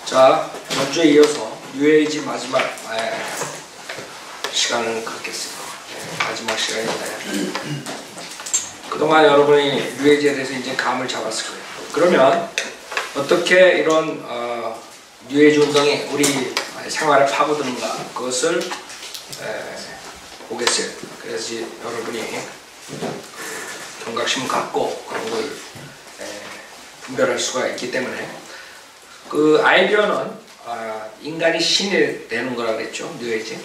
자, 전주에 이어서 뉴에이지 마지막 시간을 갖겠습니다. 마지막 시간인데 그동안 여러분이 뉴에이지에 대해서 이제 감을 잡았을 거예요. 그러면 어떻게 이런 뉴에이지 운동이 우리 생활에 파고드는가 그것을 보겠어요. 그래서 여러분이 경각심을 갖고 그런 걸 분별할 수가 있기 때문에 그 아이디어는 인간이 신이 되는 거라 그랬죠. 뉴에이지.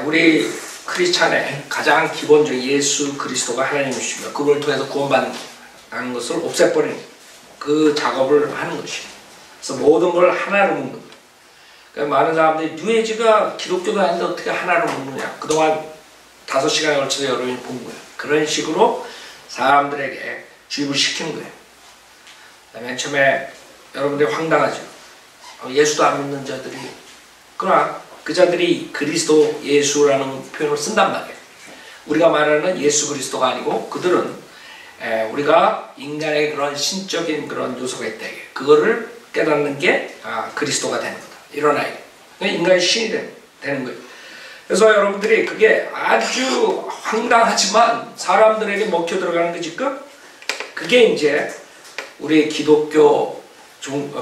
우리 크리스찬의 가장 기본적인 예수 그리스도가 하나님이시며 그걸 통해서 구원받는 것을 없애버리는 그 작업을 하는 것이에요. 그래서 모든 걸 하나로 묶는 거예요. 그러니까 많은 사람들이 뉴에이지가 기독교도 아닌데 어떻게 하나로 묶느냐. 그동안 5시간에 걸쳐서 여러분이 본 거예요. 그런 식으로 사람들에게 주입을 시키는 거예요. 맨 처음에 여러분들이 황당하죠. 예수도 안 믿는 자들이, 그러나 그 자들이 그리스도 예수라는 표현을 쓴단 말이에요. 우리가 말하는 예수 그리스도가 아니고 그들은 우리가 인간의 그런 신적인 그런 요소가 있다. 그거를 깨닫는 게 그리스도가 되는 거다. 이런 아이디어. 인간의 신이 되는 거예요. 그래서 여러분들이 그게 아주 황당하지만 사람들에게 먹혀 들어가는 거지. 그게 이제 우리 기독교,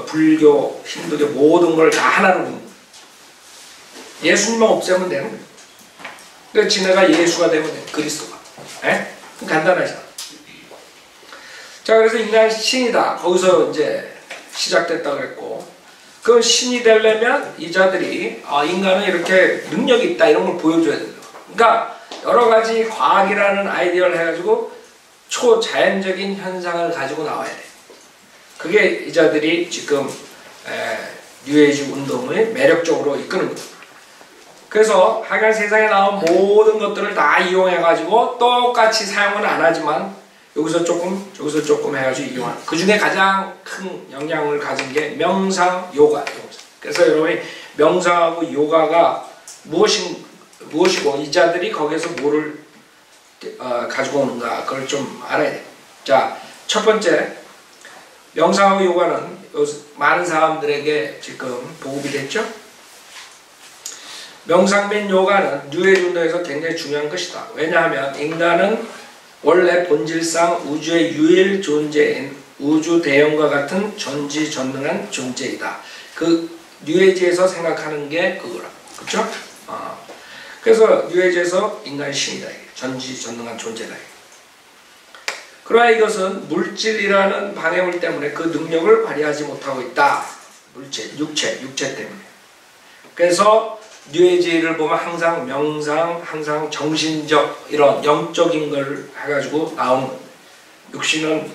불교, 힌두교 모든 걸 다 하나로 보는 거예요. 예수님만 없애면 되는 거예요. 그러니까 지네가 예수가 되면 돼요. 그리스도가. 간단하죠. 자, 그래서 인간이 신이다. 거기서 이제 시작됐다고 그랬고, 그 신이 되려면 이 자들이 인간은 이렇게 능력이 있다 이런 걸 보여줘야 돼요. 그러니까 여러 가지 과학이라는 아이디어를 해가지고 초자연적인 현상을 가지고 나와야 돼요. 그게 이 자들이 지금 뉴에이지 운동을 매력적으로 이끄는 거예요. 그래서 하여간 세상에 나온 모든 것들을 다 이용해가지고 똑같이 사용은 안 하지만 여기서 조금 저기서 조금 해가지고 이용하는, 그 중에 가장 큰 영향을 가진 게 명상, 요가. 그래서 여러분이 명상하고 요가가 무엇이고 이 자들이 거기에서 뭐를 가지고 오는가 그걸 좀 알아야 돼요. 자, 첫 번째, 명상하고 요가는 많은 사람들에게 지금 보급이 됐죠. 명상 및 요가는 뉴에이지 운동에서 굉장히 중요한 것이다. 왜냐하면 인간은 원래 본질상 우주의 유일 존재인 우주 대형과 같은 전지전능한 존재이다. 그 뉴에이지에서 생각하는 게 그거라. 그렇죠? 그래서 뉴에이지에서 인간이 신이다. 전지전능한 존재다. 그러나 이것은 물질이라는 방해물 때문에 그 능력을 발휘하지 못하고 있다. 물질, 육체 때문에. 그래서 뉴에이지를 보면 항상 명상, 항상 정신적 이런 영적인 걸 해가지고 나오는 겁니다. 육신은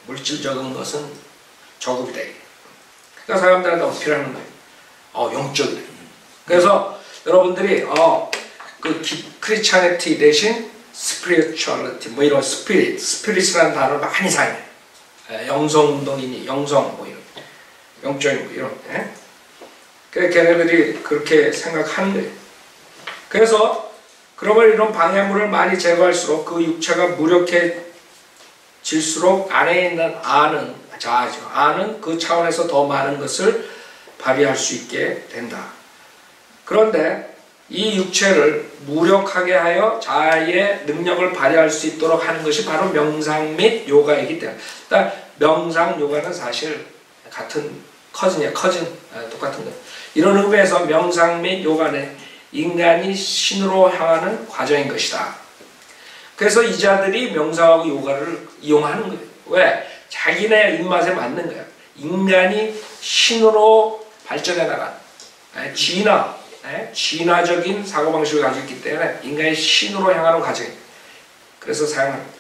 물질적인 것은 저급이다. 그러니까 사람들한테 어필하는 거예요. 영적이다. 그래서 여러분들이 그 크리스찬리티 대신 스피리추얼리티 뭐 이런 스피릿이라는 단어를 많이 사용해요. 영성운동이니 영성 뭐 이런 영적인 뭐 이런. 걔네들이 그렇게 생각하는 거예요. 그래서 그러면 이런 방해물을 많이 제거할수록 그 육체가 무력해질수록 안에 있는 아는, 자아죠. 아는 그 차원에서 더 많은 것을 발휘할 수 있게 된다. 그런데 이 육체를 무력하게 하여 자아의 능력을 발휘할 수 있도록 하는 것이 바로 명상 및 요가이기 때문에, 그러니까 명상, 요가는 사실 같은 커진 똑같은 거예요. 이런 의미에서 명상 및 요가는 인간이 신으로 향하는 과정인 것이다. 그래서 이 자들이 명상하고 요가를 이용하는 거예요. 왜? 자기네 입맛에 맞는 거예요. 인간이 신으로 발전해 나간 진화적인 사고방식을 가지고 있기 때문에 인간이 신으로 향하는 과정이에요. 그래서 사용합니다.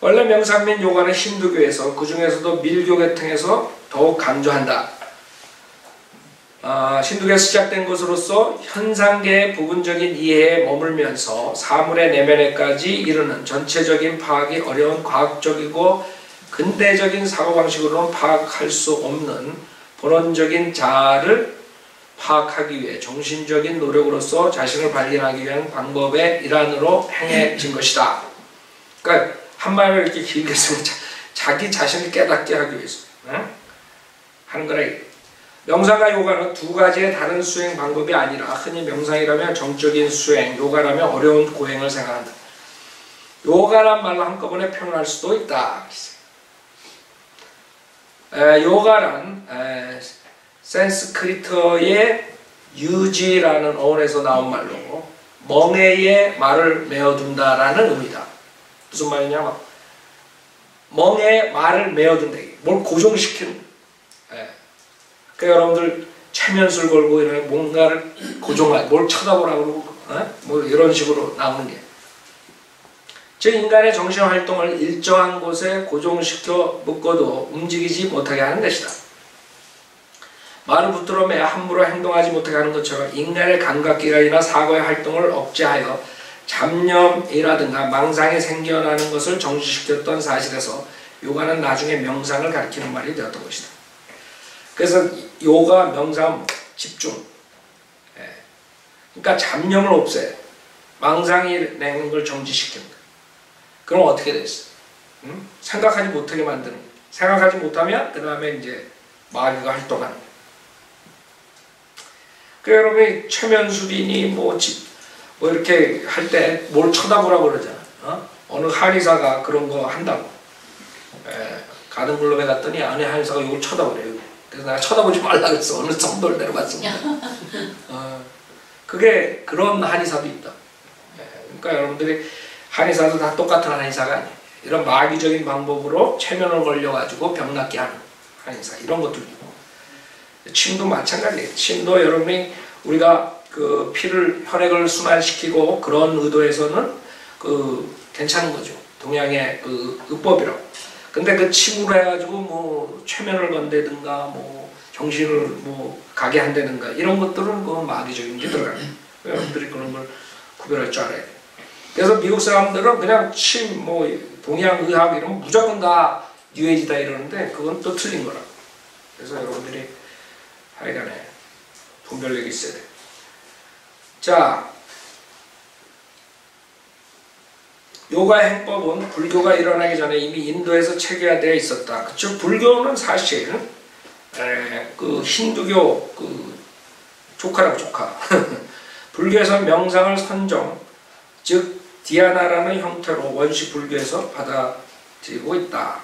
원래 명상 및 요가는 힌두교에서 그 중에서도 밀교 계통에서 더욱 강조한다. 힌두교에서 시작된 것으로서 현상계의 부분적인 이해에 머물면서 사물의 내면에까지 이르는 전체적인 파악이 어려운 과학적이고 근대적인 사고방식으로는 파악할 수 없는 본원적인 자아를 파악하기 위해 정신적인 노력으로서 자신을 발견하기 위한 방법의 일환으로 행해진 것이다. 그러니까 한마디로 이렇게 길게 쓰면 자기 자신을 깨닫게 하기 위해서 하는 거라. 명상과 요가는 두 가지의 다른 수행 방법이 아니라 흔히 명상이라면 정적인 수행, 요가라면 어려운 고행을 생각한다. 요가란 말로 한꺼번에 표현할 수도 있다. 요가란 산스크리트어의 유지라는 어원에서 나온 말로 멍에에 말을 메어둔다라는 의미다. 무슨 말이냐면 멍에 말을 메어둔다. 뭘 고정시키는. 그러니까 여러분들 체면술 걸고 이런 뭔가를 고정하고 뭘 쳐다보라고 그러고 뭐 이런 식으로 나오는 게. 즉 인간의 정신활동을 일정한 곳에 고정시켜 묶어도 움직이지 못하게 하는 것이다. 말을 붙들어 매 함부로 행동하지 못하게 하는 것처럼 인간의 감각기관이나 사고의 활동을 억제하여 잡념이라든가 망상이 생겨나는 것을 정지시켰던 사실에서 요가는 나중에 명상을 가리키는 말이 되었던 것이다. 그래서 요가, 명상, 집중. 그러니까 잡념을 없애. 망상이 내는 걸 정지시키는 거야. 그럼 어떻게 됐어? 생각하지 못하게 만드는 거야. 생각하지 못하면 그 다음에 이제 마귀가 활동하는 거야. 그래서 여러분이 최면술이니 뭐 이렇게 할 때 뭘 쳐다보라고 그러잖아. 어느 한의사가 그런 거 한다고. 가든클럽에 갔더니 안에 한의사가 이걸 쳐다보래요. 그래서 내가 쳐다보지 말라 그랬어. 어느 정도를 내려갔습니다. 그게 그런 한의사도 있다. 그러니까 여러분들이 한의사도 다 똑같은 한의사가 아니에요. 이런 마귀적인 방법으로 체면을 걸려가지고 병 낫게 하는 한의사 이런 것도 있고. 침도 마찬가지예요. 침도 여러분이 우리가 그 피를 혈액을 순환시키고 그런 의도에서는 괜찮은 거죠. 동양의 그 의법이라고. 근데 그 침으로 해가지고 뭐 최면을 건다든가 뭐 정신을 뭐 가게 한다든가 이런 것들은 그 마귀적인 게 들어가요. 여러분들이 그런 걸 구별할 줄 알아야 돼요. 그래서 미국 사람들은 그냥 침, 뭐 동양 의학 이러면 무조건 다 뉴에이지다 이러는데 그건 또 틀린 거라고. 그래서 여러분들이 하여간에 분별력이 있어야 돼요. 자, 요가 행법은 불교가 일어나기 전에 이미 인도에서 체계화되어 있었다. 그쵸? 불교는 사실 그 힌두교 그 조카라고 조카. 불교에서 명상을 선정, 즉 디아나라는 형태로 원시 불교에서 받아들이고 있다.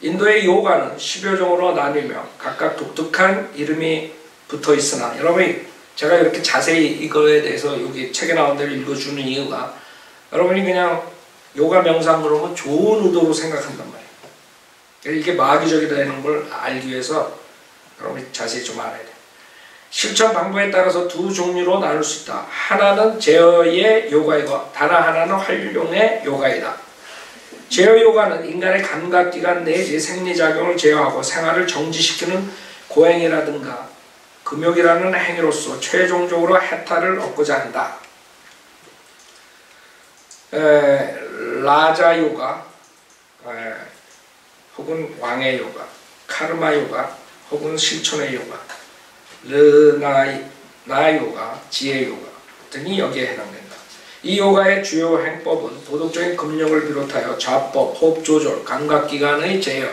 인도의 요가는 10여 종으로 나뉘며 각각 독특한 이름이 붙어 있으나 여러분이 제가 이렇게 자세히 이거에 대해서 여기 책에 나온 대로 읽어주는 이유가 여러분이 그냥 요가 명상 그러면 좋은 의도로 생각한단 말이에요. 이게 마귀적이라는 걸 알기 위해서 여러분이 자세히 좀 알아야 돼요. 실천 방법에 따라서 두 종류로 나눌 수 있다. 하나는 제어의 요가이고 다른 하나는 활용의 요가이다. 제어 요가는 인간의 감각기관 내지 생리작용을 제어하고 생활을 정지시키는 고행이라든가 금욕이라는 행위로서 최종적으로 해탈을 얻고자 한다. 라자 요가 혹은 왕의 요가, 카르마 요가 혹은 실천의 요가, 르나 요가, 지혜 요가 등이 여기에 해당된다. 이 요가의 주요 행법은 도덕적인 금욕을 비롯하여 자법, 호흡 조절, 감각기관의 제어,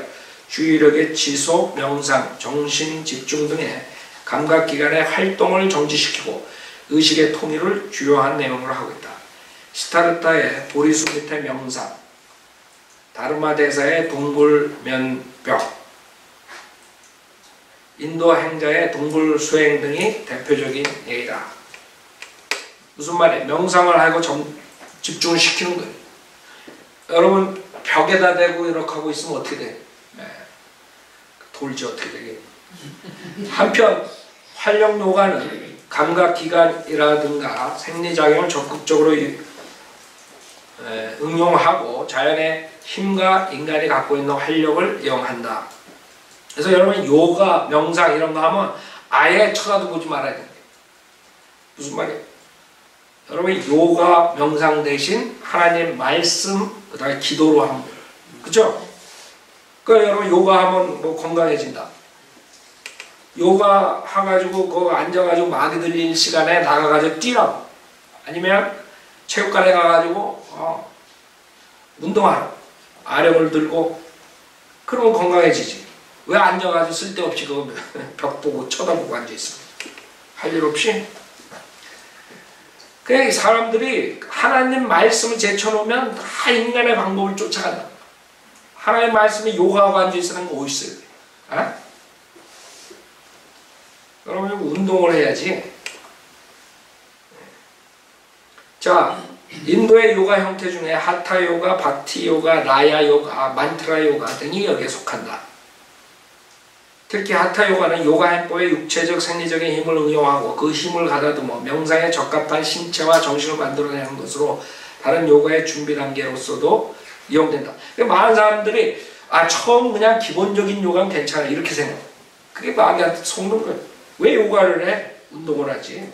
주의력의 지속, 명상, 정신 집중 등의 감각기관의 활동을 정지시키고 의식의 통일을 주요한 내용으로 하고 있다. 시타르타의 보리수 밑의 명상, 다르마대사의 동굴면벽, 인도 행자의 동굴수행 등이 대표적인 예이다. 무슨 말이에요? 명상을 하고 집중을 시키는 거예요. 여러분 벽에다 대고 이렇게 하고 있으면 어떻게 돼? 돌지 어떻게 되겠니? 한편 활용 요가는 감각기관이라든가 생리작용을 적극적으로 응용하고 자연의 힘과 인간이 갖고 있는 활력을 이용한다. 그래서 여러분 요가, 명상 이런 거 하면 아예 쳐다도 보지 말아야 돼요. 무슨 말이에요? 여러분 요가, 명상 대신 하나님 말씀, 그 다음에 기도로 하면 돼요. 그죠? 그러니까 여러분 요가 하면 뭐 건강해진다. 요가 해가지고 그 앉아가지고 마귀 들릴 시간에 나가가지고 뛰라고. 아니면 체육관에 가가지고 운동하라. 아령을 들고 그러면 건강해지지. 왜 앉아가지고 쓸데없이 그 벽 보고 쳐다보고 앉아있어? 할 일 없이? 그래, 사람들이 하나님 말씀을 제쳐놓으면 다 인간의 방법을 쫓아간다. 하나님 말씀에 요가하고 앉아있으는 거 어딨어요? 어? 여러분, 운동을 해야지. 자, 인도의 요가 형태 중에 하타 요가, 바티 요가, 라야 요가, 만트라 요가 등이 여기에 속한다. 특히 하타 요가는 요가 행법의 육체적 생리적인 힘을 응용하고 그 힘을 가다듬어 명상에 적합한 신체와 정신을 만들어내는 것으로 다른 요가의 준비 단계로서도 이용된다. 많은 사람들이 처음 그냥 기본적인 요가는 괜찮아 이렇게 생각해. 그게 마귀한테 속는 거야. 왜 요가를 해? 운동을 하지.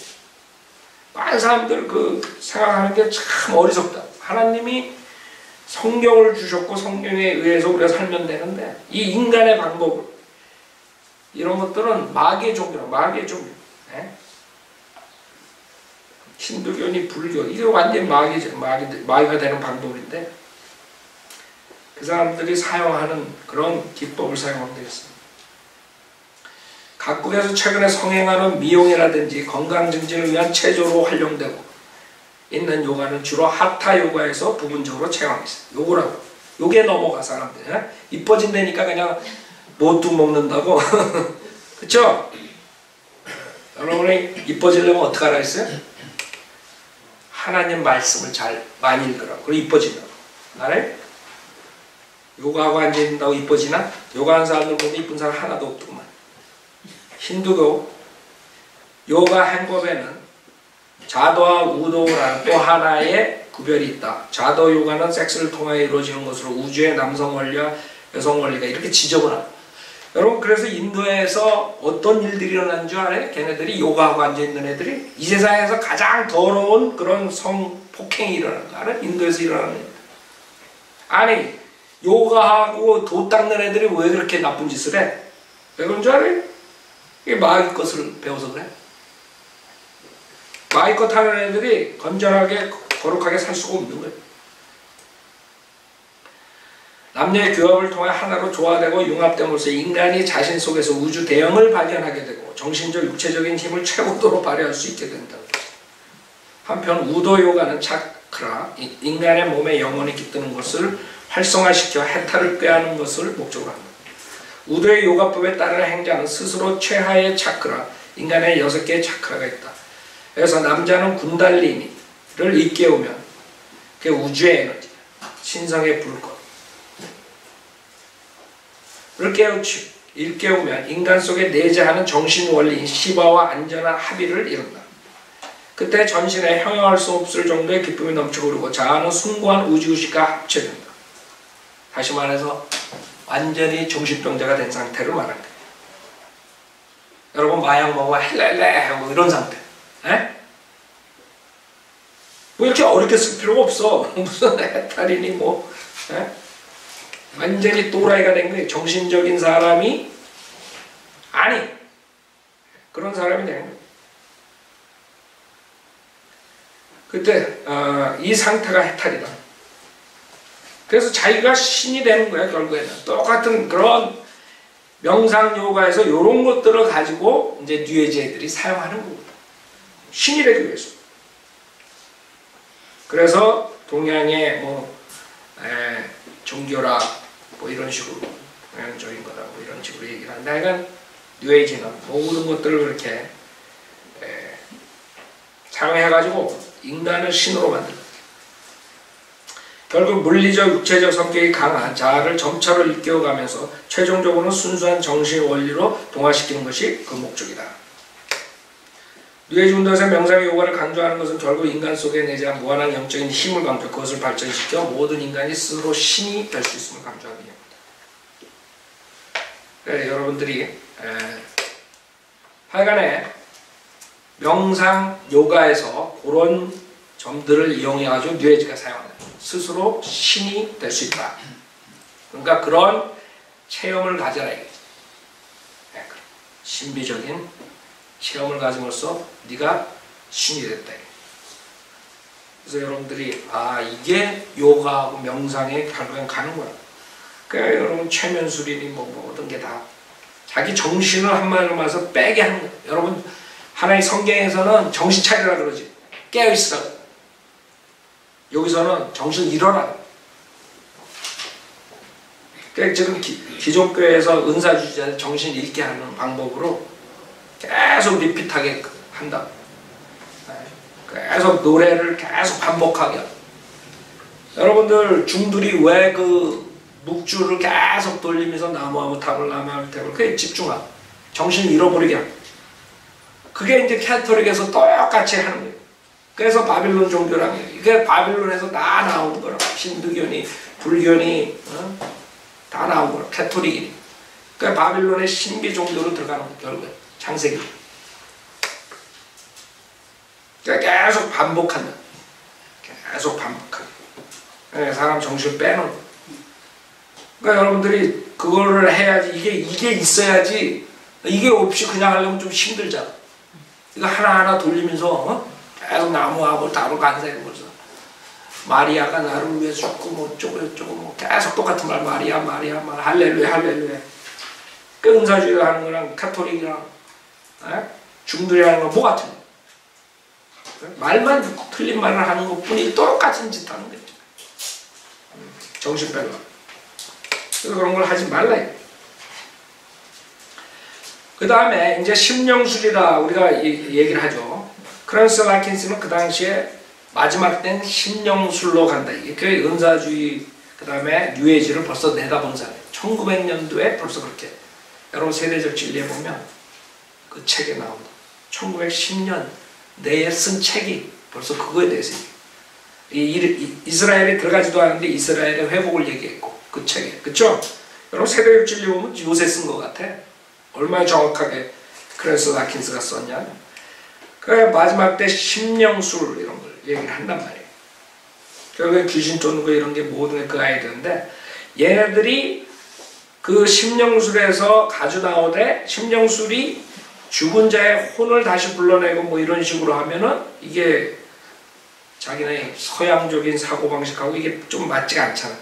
많은 사람들 생각하는 게 참 어리석다. 하나님이 성경을 주셨고 성경에 의해서 우리가 살면 되는데 이 인간의 방법을 이런 것들은 마귀의 종교라. 마귀의 종교. 네? 힌두교니 불교 이게 완전 마귀가 되는 방법인데 그 사람들이 사용하는 그런 기법을 사용하면 되겠습니다. 각국에서 최근에 성행하는 미용이라든지 건강 증진을 위한 체조로 활용되고 있는 요가는 주로 하타 요가에서 부분적으로 채용하고 있어요. 요거라고. 요게 넘어가 사람들. 이뻐진다니까 그냥 뭣도 먹는다고. 그쵸? 여러분이 이뻐지려면 어떻게 하라 했어요? 하나님 말씀을 많이 읽으라고. 그리고 이뻐진다고. 알아요? 요가하고 앉아있는다고 이뻐지나? 요가하는 사람들 보면 이쁜 사람 하나도 없더구만. 힌두교 요가 행법에는 자도와 우도라는 또 하나의 구별이 있다. 자도 요가는 섹스를 통해 이루어지는 것으로 우주의 남성 원리와 여성 원리가 이렇게 지적을 합니다. 여러분 그래서 인도에서 어떤 일들이 일어난 줄 알아요? 걔네들이 요가하고 앉아있는 애들이 이 세상에서 가장 더러운 그런 성폭행이 일어나는 거 알아요? 인도에서 일어나는 일. 아니 요가하고 도 닦는 애들이 왜 그렇게 나쁜 짓을 해? 왜 그런 줄 알아요? 이게 마귀 것을 배워서 그래. 마귀 것 하는 애들이 건전하게 거룩하게 살 수가 없는 거예요. 남녀의 교합을 통해 하나로 조화되고 융합됨으로써 인간이 자신 속에서 우주 대형을 발견하게 되고 정신적 육체적인 힘을 최고도로 발휘할 수 있게 된다. 한편 우도 요가는 차크라, 인간의 몸에 영혼이 깃드는 것을 활성화시켜 해탈을 꾀하는 것을 목적으로 합니다. 우도의 요가법에 따른 행자는 스스로 최하의 차크라, 인간의 6개의 차크라가 있다. 그래서 남자는 군달리니를 일깨우면 그게 우주의 에너지, 신성의 불꽃 를 일깨우면 인간 속에 내재하는 정신 원리인 시바와 안전한 합의를 이룬다. 그때 전신에 형용할 수 없을 정도의 기쁨이 넘치고 흐르고 자아는 숭고한 우주의식과 합체된다. 다시 말해서 완전히 정신병자가 된 상태를 말하는 거예요. 여러분 마약 먹으면 헬렐레 하고 이런 상태. 에? 뭐 이렇게 어렵게 쓸 필요가 없어. 무슨 해탈이니 뭐. 에? 완전히 또라이가 된 거예요. 정신적인 사람이 아니 그런 사람이 된 거예요. 그때 이 상태가 해탈이다. 그래서 자기가 신이 되는 거야. 결국에는 똑같은 그런 명상 요가에서 이런 것들을 가지고 이제 뉴에이지 애들이 사용하는 거고 신이 되기 위해서. 그래서 동양의 뭐 종교라 뭐 이런 식으로 동양적인 거다 뭐 이런 식으로 얘기를 한다. 하여간 뉴에이지는 모든 것들을 그렇게 사용해가지고 인간을 신으로 만든다. 결국 물리적 육체적 성격이 강한 자아를 점차로 일깨워가면서 최종적으로는 순수한 정신 원리로 동화시키는 것이 그 목적이다. 뉴에이지 운동에서 명상의 요가를 강조하는 것은 결국 인간 속에 내재한 무한한 영적인 힘을 강조, 그것을 발전시켜 모든 인간이 스스로 신이 될 수 있음을 강조하는 겁니다. 그래, 여러분들이 하여간에 명상 요가에서 그런 점들을 이용해가지고 뉴에이지가 사용한다. 스스로 신이 될 수 있다. 그러니까 그런 체험을 가져라 이거지. 신비적인 체험을 가짐으로써 네가 신이 됐다. 그래서 여러분들이 이게 요가하고 명상에 결국엔 가는 거야. 그러니까 여러분 최면술이니 뭐 모든 게 다 자기 정신을 한마디로 말해서 빼게 하는 거예요. 여러분, 하나의 성경에서는 정신 차리라 그러지. 깨어있으라. 여기서는 정신 잃어라. 그러니까 지금 기존교회에서 은사주의자들 정신 잃게 하는 방법으로 계속 리핏하게 한다. 계속 노래를 계속 반복하게 한다. 여러분들 중들이 왜 그 묵주를 계속 돌리면서 나무하고 탑을 나무하고 탑을 그게 집중하고 정신을 잃어버리게 하고 그게 이제 캐톨릭에서 똑같이 하는 거예요. 그래서 바빌론 종교라는 거예요. 이게 바빌론에서 다 나오는 거라고. 힌두교니 불교니 다 나온 거라고. 캐톨릭이니. 그러니까 바빌론의 신비 종교로 들어가는 거예요. 결국에 창세기. 그러니까 계속 반복한다. 계속 반복한다. 사람 정신을 빼는 거예요. 그러니까 여러분들이 그거를 해야지 이게 있어야지 이게 없이 그냥 하려면 좀 힘들잖아. 이거 하나하나 돌리면서 계속 나무하고 다루 간사해버려서 마리아가 나를 위해 죽고 뭐 어쩌고 뭐 계속 똑같은 말 마리아 할렐루야 그 은사주의 하는 거랑 카톨릭이랑 중들이 하는 건 뭐 같은 거야? 말만 틀린 말을 하는 것뿐이 똑같은 짓 하는 거죠. 정신 빼려. 그래서 그런 걸 하지 말라. 그 다음에 이제 심령술이라 우리가 얘기를 하죠. 크랜스 라킨스는 그 당시에 마지막 때는 심령술로 간다. 이게 그 은사주의 그 다음에 뉴에이지를 벌써 내다본 사람이에요. 1900년도에 벌써 그렇게 여러분 세대적 진리에 보면 그 책에 나온다. 1910년 내에 쓴 책이 벌써 그거에 대해서 이스라엘에 들어가지도 않은데 이스라엘의 회복을 얘기했고 그 책에 그쵸? 여러분 세대적 진리 보면 요새 쓴 것 같아. 얼마나 정확하게 크랜스 라킨스가 썼냐. 그 마지막 때 심령술 이런 걸 얘기를 한단 말이에요. 결국엔 귀신 쫓는 거 이런 게 모든 그 아이들인데 얘네들이 그 심령술에서 가져 나오되 심령술이 죽은 자의 혼을 다시 불러내고 뭐 이런 식으로 하면은 이게 자기네 서양적인 사고방식하고 이게 좀 맞지가 않잖아.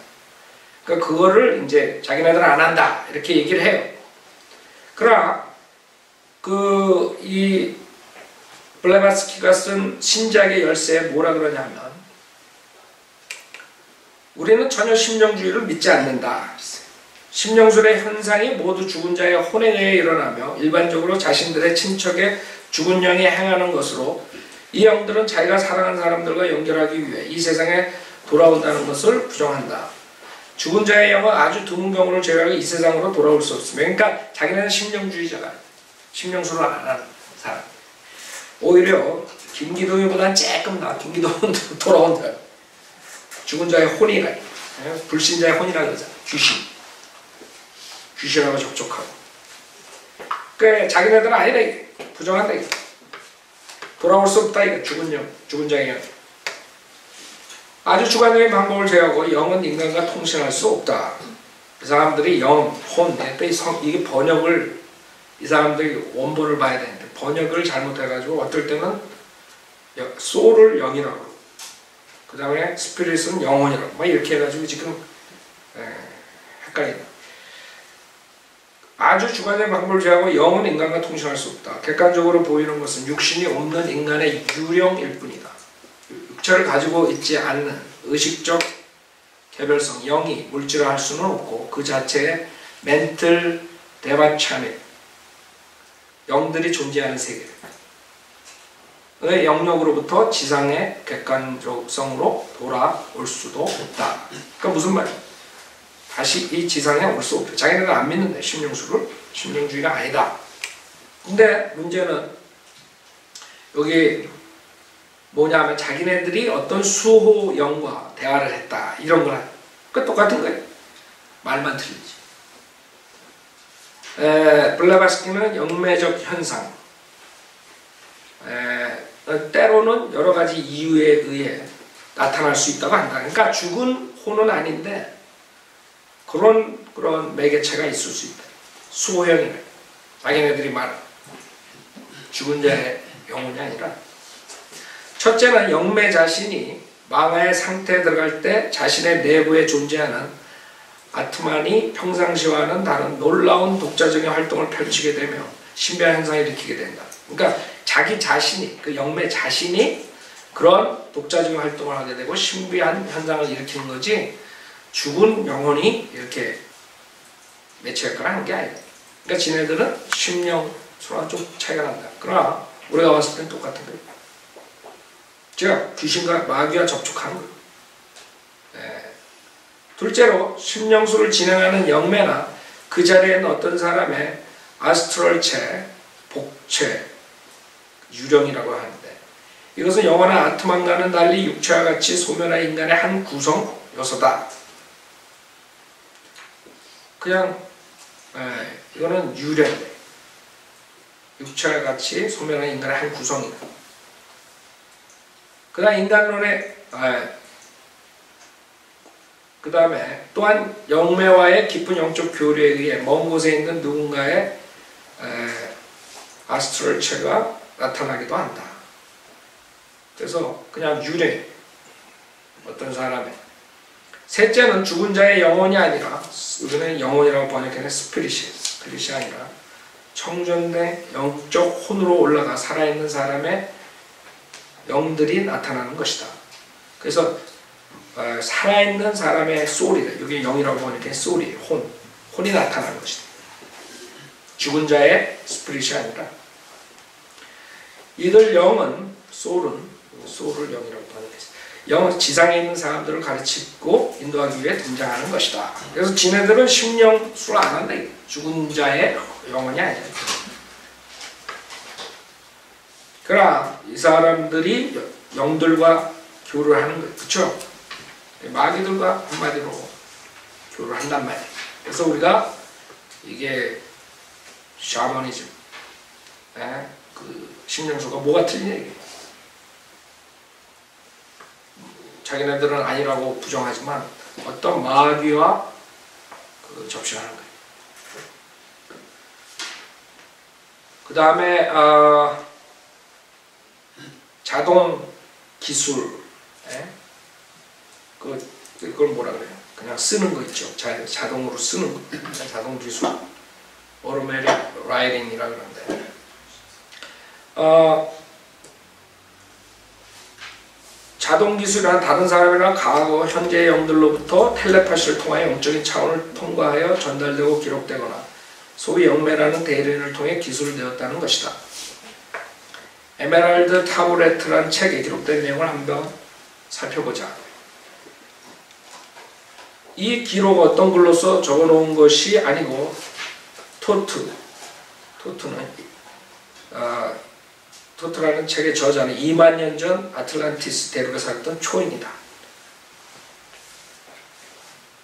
그러니까 그거를 이제 자기네들은 안 한다 이렇게 얘기를 해요. 그러나 이 블레바스키가 쓴 신작의 열쇠에 뭐라 그러냐면 우리는 전혀 심령주의를 믿지 않는다. 심령술의 현상이 모두 죽은 자의 혼에 의해 일어나며 일반적으로 자신들의 친척의 죽은 영이 행하는 것으로 이 영들은 자기가 사랑하는 사람들과 연결하기 위해 이 세상에 돌아온다는 것을 부정한다. 죽은 자의 영은 아주 드문 경우를 제외하고 이 세상으로 돌아올 수 없으며 그러니까 자기네는 심령주의자가 심령술을 안 하는 사람. 오히려 김기동이보다는 조금 나. 김기동은 돌아온다. 죽은 자의 혼이라 불신자의 혼이라 그러잖아. 귀신하고 접촉하고. 그래 자기네들은 아니다 이게. 부정한다 이게. 돌아올 수 없다 이게. 죽은 자의 영. 아주 주관적인 방법을 제외하고 영은 인간과 통신할 수 없다. 그 사람들이 영, 혼, 이게 번역을 이 사람들이 원본을 봐야 되는데 번역을 잘못해가지고 어떨 때는 소울을 영이라고 그 다음에 스피릿은 영혼이라고 막 이렇게 해가지고 지금 헷갈린다. 아주 주관적인 방법을 제외하고 영은 인간과 통신할 수 없다. 객관적으로 보이는 것은 육신이 없는 인간의 유령일 뿐이다. 육체를 가지고 있지 않는 의식적 개별성, 영이 물질화할 수는 없고 그 자체에 멘틀 데바차밀 영들이 존재하는 세계의 영역으로부터 지상의 객관적성으로 돌아올 수도 없다. 그러니까 무슨 말이야? 다시 이 지상에 올 수 없다. 자기네들 안 믿는데 심령술을 심령주의가 아니다. 근데 문제는 여기 뭐냐면 자기네들이 어떤 수호 영과 대화를 했다 이런 걸 그 똑같은 거예요. 말만 틀리지. 블레바스키는 영매적 현상 때로는 여러 가지 이유에 의해 나타날 수 있다고 한다. 그러니까 죽은 혼은 아닌데 그런 매개체가 있을 수 있다. 수호형이래. 자기네들이 말한 죽은 자의 영혼이 아니라 첫째는 영매 자신이 망하의 상태에 들어갈 때 자신의 내부에 존재하는 아트만이 평상시와는 다른 놀라운 독자적인 활동을 펼치게 되며 신비한 현상을 일으키게 된다. 그러니까 자기 자신이, 그 영매 자신이 그런 독자적인 활동을 하게 되고 신비한 현상을 일으키는 거지, 죽은 영혼이 이렇게 매체역할을 하는 게 아니에요. 그러니까 지네들은 심령수랑 좀 차이가 난다. 그러나 우리가 봤을 땐 똑같은 거예요. 제가 귀신과 마귀와 접촉하는 거예요. 둘째로 심령수를 진행하는 영매나 그 자리에 있는 어떤 사람의 아스트럴체, 복체, 유령이라고 하는데, 이것은 영원한 아트만과는 달리 육체와 같이 소멸한 인간의 한 구성 요소다. 그냥 이거는 유령이에요. 육체와 같이 소멸한 인간의 한 구성이다. 그 다음 인간론의 그 다음에 또한 영매와의 깊은 영적 교류에 의해 먼 곳에 있는 누군가의 아스트럴체가 나타나기도 한다. 그래서 그냥 유령, 어떤 사람의. 셋째는 죽은 자의 영혼이 아니라, 여기는 영혼이라고 번역하는 스피릿이 아니라 청전된 영적 혼으로 올라가 살아있는 사람의 영들이 나타나는 것이다. 그래서 살아있는 사람의 소울이다. 여기 영이라고 번역해 소울이에요. 혼이 나타나는 것이다. 죽은 자의 스피릿이 아니라. 이들 영은, 소울을 영이라고 번역했어요. 영은 지상에 있는 사람들을 가르치고 인도하기 위해 등장하는 것이다. 그래서 지네들은 심령수를 안 한다. 죽은 자의 영혼이 아니야. 그러나 이 사람들이 영들과 교류를 하는 거예요. 그쵸? 마귀들과 한마디로 교류를 한단 말이에요. 그래서 우리가 이게 샤머니즘, 그 심령수가 뭐가 틀리냐 이게. 자기네들은 아니라고 부정하지만 어떤 마귀와 그 접신하는 거예요. 그 다음에 자동 기술, 그걸 뭐라 그래요? 그냥 쓰는 거 있죠. 자동으로 쓰는 거. 자동 기술, automatic writing이라 그러는데, 자동 기술이란 다른 사람이나 과거, 현재의 영들로부터 텔레파시를 통하여 영적인 차원을 통과하여 전달되고 기록되거나 소위 영매라는 대리인을 통해 기술되었다는 것이다. 에메랄드 타브레트라는 책에 기록된 내용을 한번 살펴보자. 이 기록 어떤 글로써 적어놓은 것이 아니고 토트라는 책의 저자는 2만 년 전 아틀란티스 대륙에 살던 초인이다.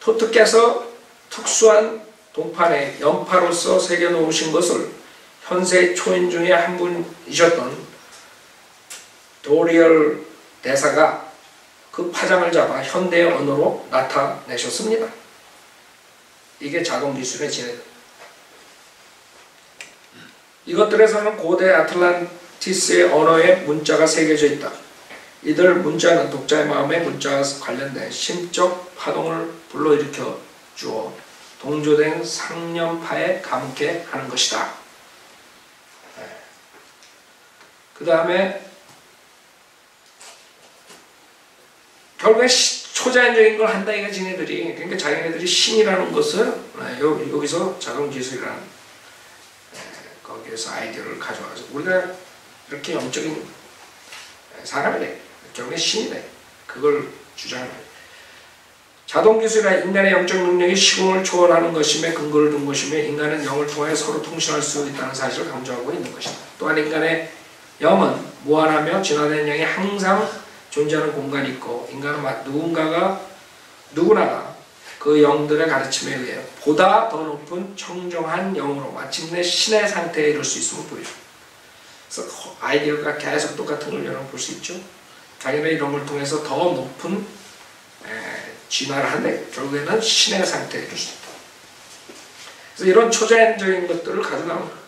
토트께서 특수한 동판에 연파로서 새겨놓으신 것을 현세 초인 중에 한 분이셨던 도리얼 대사가 그 파장을 잡아 현대의 언어로 나타내셨습니다. 이게 자동기술의 진해다. 이것들에서는 고대 아틀란티스의 언어에 문자가 새겨져 있다. 이들 문자는 독자의 마음에 문자와 관련된 심적 파동을 불러일으켜 주어 동조된 상념파에 감게 하는 것이다. 그 다음에 결국에 초자연적인 걸 한다 이거 지네들이. 그러니까 자기네들이 신이라는 것을 여기서 자동기술이라는 거기에서 아이디어를 가져와서 우리가 이렇게 영적인 사람이래. 결국에 신이래. 그걸 주장하는 거예요. 자동기술이란 인간의 영적 능력이 시공을 초월하는 것임에 근거를 둔 것이며 인간은 영을 통해 서로 통신할 수 있다는 사실을 강조하고 있는 것이다. 또한 인간의 영은 무한하며 진화된 영이 항상 존재하는 공간이 있고 인간은 누구나가 그 영들의 가르침에 의해 보다 더 높은 청정한 영으로 마침내 신의 상태에 이를 수 있음을 보여줍니다. 그래서 아이디어가 계속 똑같은 걸 여러분 볼 수 있죠. 자기네 이런 걸 통해서 더 높은 진화를 한데 결국에는 신의 상태에 이를 수 있다. 그래서 이런 초자연적인 것들을 가져가는 거예요.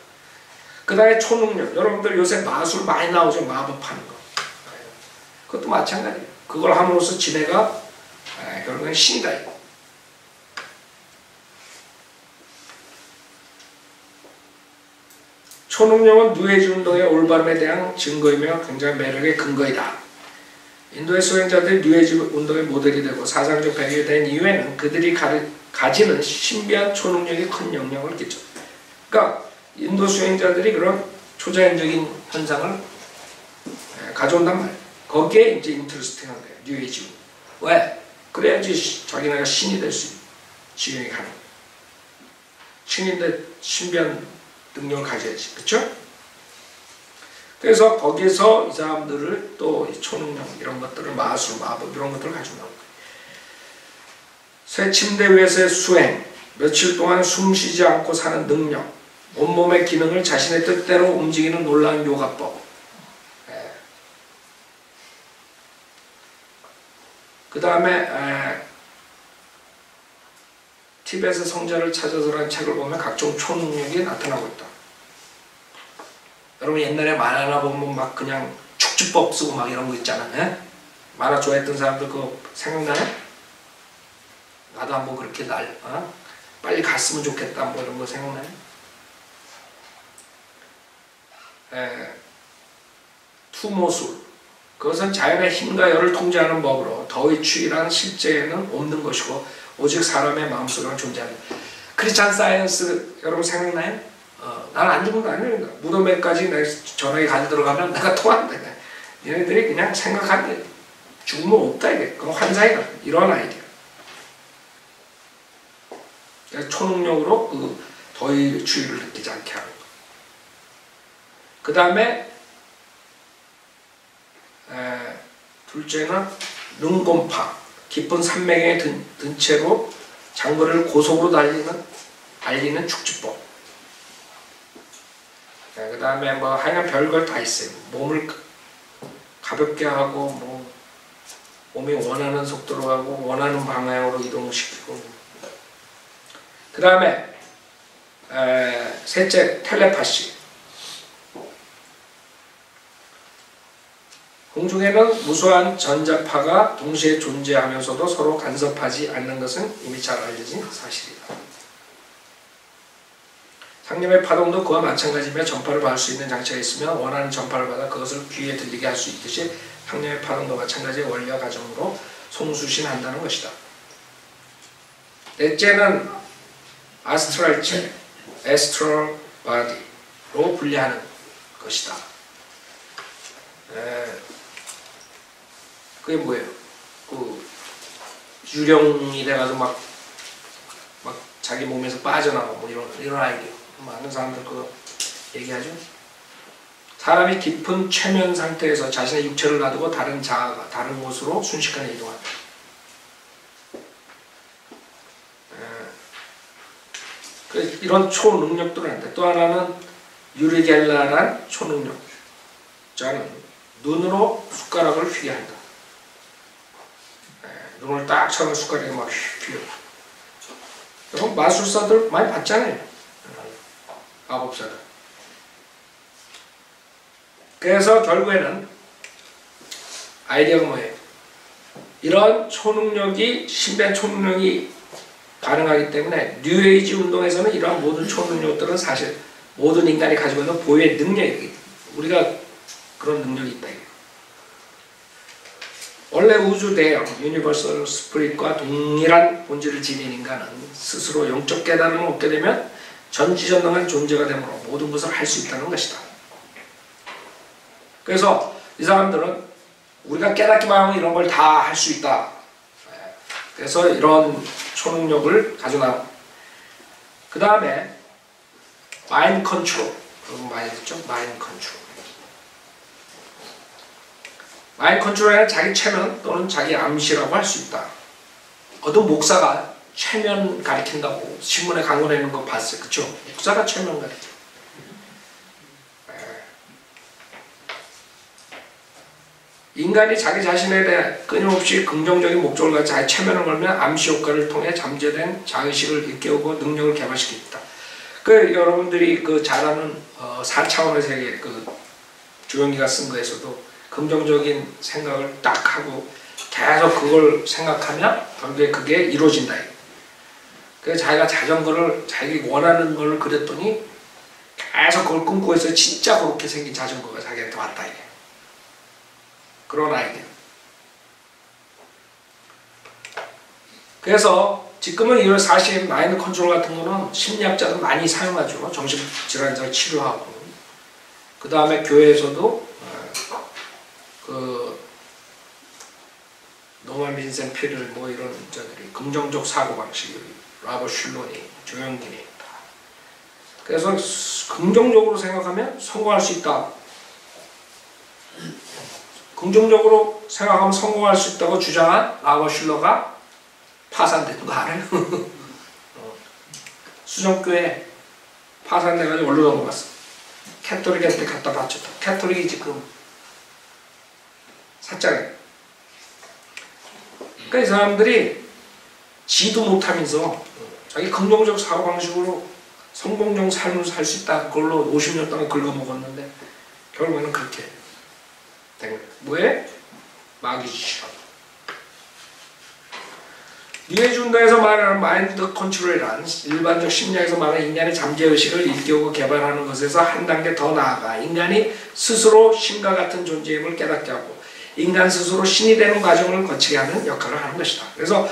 그 다음에 초능력. 여러분들 요새 마술 많이 나오죠. 마법하는 거. 그것도 마찬가지예요. 그걸 함으로써 지네가 결국엔 신이다. 초능력은 뉴에이지 운동의 올바름에 대한 증거이며 굉장히 매력의 근거이다. 인도의 수행자들이 뉴에이지 운동의 모델이 되고 사상적 배경이 된 이유에는 그들이 가지는 신비한 초능력이 큰 영향을 끼쳐. 그러니까 인도 수행자들이 그런 초자연적인 현상을 가져온단 말이에요. 거기에 이제 인트레스팅한 거예요. 뉴에이지 운동. 왜? 그래야지 자기네가 신이 될 수 있는 지경이 가는 거예요. 신인데 신비한 능력을 가져야지. 그렇죠? 그래서 거기서 이 사람들을 또 초능력 이런 것들을 마술, 마법 이런 것들을 가지고 나온 거예요. 새 침대 위에서의 수행, 며칠 동안 숨 쉬지 않고 사는 능력, 온몸의 기능을 자신의 뜻대로 움직이는 놀라운 요가법. 그 다음에 티벳의 성자를 찾아서라는 책을 보면 각종 초능력이 나타나고 있다. 여러분 옛날에 만화나 보면 막 그냥 축지법 쓰고 막 이런 거 있잖아요. 만화 좋아했던 사람들 그거 생각나요? 나도 한번 그렇게 빨리 갔으면 좋겠다 뭐 이런 거 생각나요? 투모술, 그것은 자연의 힘과 열을 통제하는 법으로 더의 추위란 실제에는 없는 것이고 오직 사람의 마음속에만 존재하는. 크리스찬 사이언스 여러분 생각나요? 나는 안 죽은 거 아니에요. 무덤에까지 내가 전화기 가지고 들어가면 내가 통한다. 얘네들이 그냥 생각하는 죽으면 없다 이게. 그건 환상이다. 이런 아이디어. 초능력으로 그 더위 추위를 느끼지 않게 하는 거. 그 다음에 둘째는 능곰파, 깊은 산맥에 든 채로 장거리를 고속으로 달리는 축지법. 그 다음에 뭐 하여간 별걸 다 있어요. 몸을 가볍게 하고 뭐 몸이 원하는 속도로 가고 원하는 방향으로 이동시키고. 그 다음에 셋째 텔레파시. 공중에는 무수한 전자파가 동시에 존재하면서도 서로 간섭하지 않는 것은 이미 잘 알려진 사실이다. 상념의 파동도 그와 마찬가지며 전파를 받을 수 있는 장치가 있으면 원하는 전파를 받아 그것을 귀에 들리게 할 수 있듯이 상념의 파동도 마찬가지의 원리와 과정으로 송수신한다는 것이다. 넷째는 아스트랄체, 에스트럴 바디로 분리하는 것이다. 그게 뭐예요? 그 유령이 돼가지고 막 자기 몸에서 빠져나오고 뭐 이런 아이디어. 많은 사람들 그거 얘기하죠. 사람이 깊은 최면 상태에서 자신의 육체를 놔두고 다른 자아가 다른 곳으로 순식간에 이동한다. 이런 초능력들을 한다. 또 하나는 유리겔라란 초능력자는 눈으로 숟가락을 휘게 한다. 눈을 딱 쳐서 숟가락이 막 휘어. 여러분 마술사들 많이 봤잖아요. 마법사들. 그래서 결국에는 아이디어가 뭐예요? 이런 초능력이 신비한 초능력이 가능하기 때문에 뉴에이지 운동에서는 이러한 모든 초능력들은 사실 모든 인간이 가지고 있는 고유의 능력이에요. 우리가 그런 능력이 있다. 원래 우주 대형 유니버설 스피릿과 동일한 본질을 지닌 인간은 스스로 영적 깨달음을 얻게 되면 전지전능한 존재가 되므로 모든 것을 할 수 있다는 것이다. 그래서 이 사람들은 우리가 깨닫기만 하면 이런 걸 다 할 수 있다. 그래서 이런 초능력을 가지고 나온. 그 다음에 마인드 컨트롤. 여러분 많이 듣죠? 마인드 컨트롤. 마인드 컨트롤에는 자기 최면 또는 자기 암시라고 할 수 있다. 어떤 목사가 최면 가리킨다고 신문에 광고 내는 거 봤어요. 그쵸? 목사가 최면 가리켜. 인간이 자기 자신에 대해 끊임없이 긍정적인 목적을 가지고 자기 최면을 걸면 암시 효과를 통해 잠재된 자의식을 일깨우고 능력을 개발시킵니다. 여러분들이 잘 아는 4차원의 세계 주영이가 쓴 거에서도 긍정적인 생각을 딱 하고 계속 그걸 생각하면 결국에 그게 이루어진다. 그래서 자기가 자전거를 자기 원하는 걸 그렸더니 계속 그걸 꿈꾸고 있어요. 진짜 그렇게 생긴 자전거가 자기한테 왔다 이게. 그런 아이디어. 그래서 지금은 이런 사실 마인드 컨트롤 같은 거는 심리학자도 많이 사용하죠. 정신질환자 치료하고. 그 다음에 교회에서도 그 노만 빈센 피를 뭐 이런 자들이 긍정적 사고방식, 라버 슐론이, 조영균이 다. 그래서 긍정적으로 생각하면 성공할 수 있다. 긍정적으로 생각하면 성공할 수 있다고 주장한 라버 슐러가 파산되는 거 알아요? 수정교회 파산돼가지고 얼른 넘어갔어. 캐톨릭한테 갖다 바쳤다. 캐톨릭이 지금 사장이에요. 그러니까 이 사람들이 지도 못하면서 자기 긍정적 사고방식으로 성공적 삶을 살 수 있다. 그걸로 50년 동안 긁어먹었는데 결국에는 그렇게 된 거예요. 뭐에? 마귀짓이라고. 뉴에이지 운동에서 말하는 마인드 컨트롤이란 일반적 심리학에서 말하는 인간의 잠재의식을 일깨우고 개발하는 것에서 한 단계 더 나아가 인간이 스스로 신과 같은 존재임을 깨닫게 하고 인간 스스로 신이 되는 과정을 거치게 하는 역할을 하는 것이다. 그래서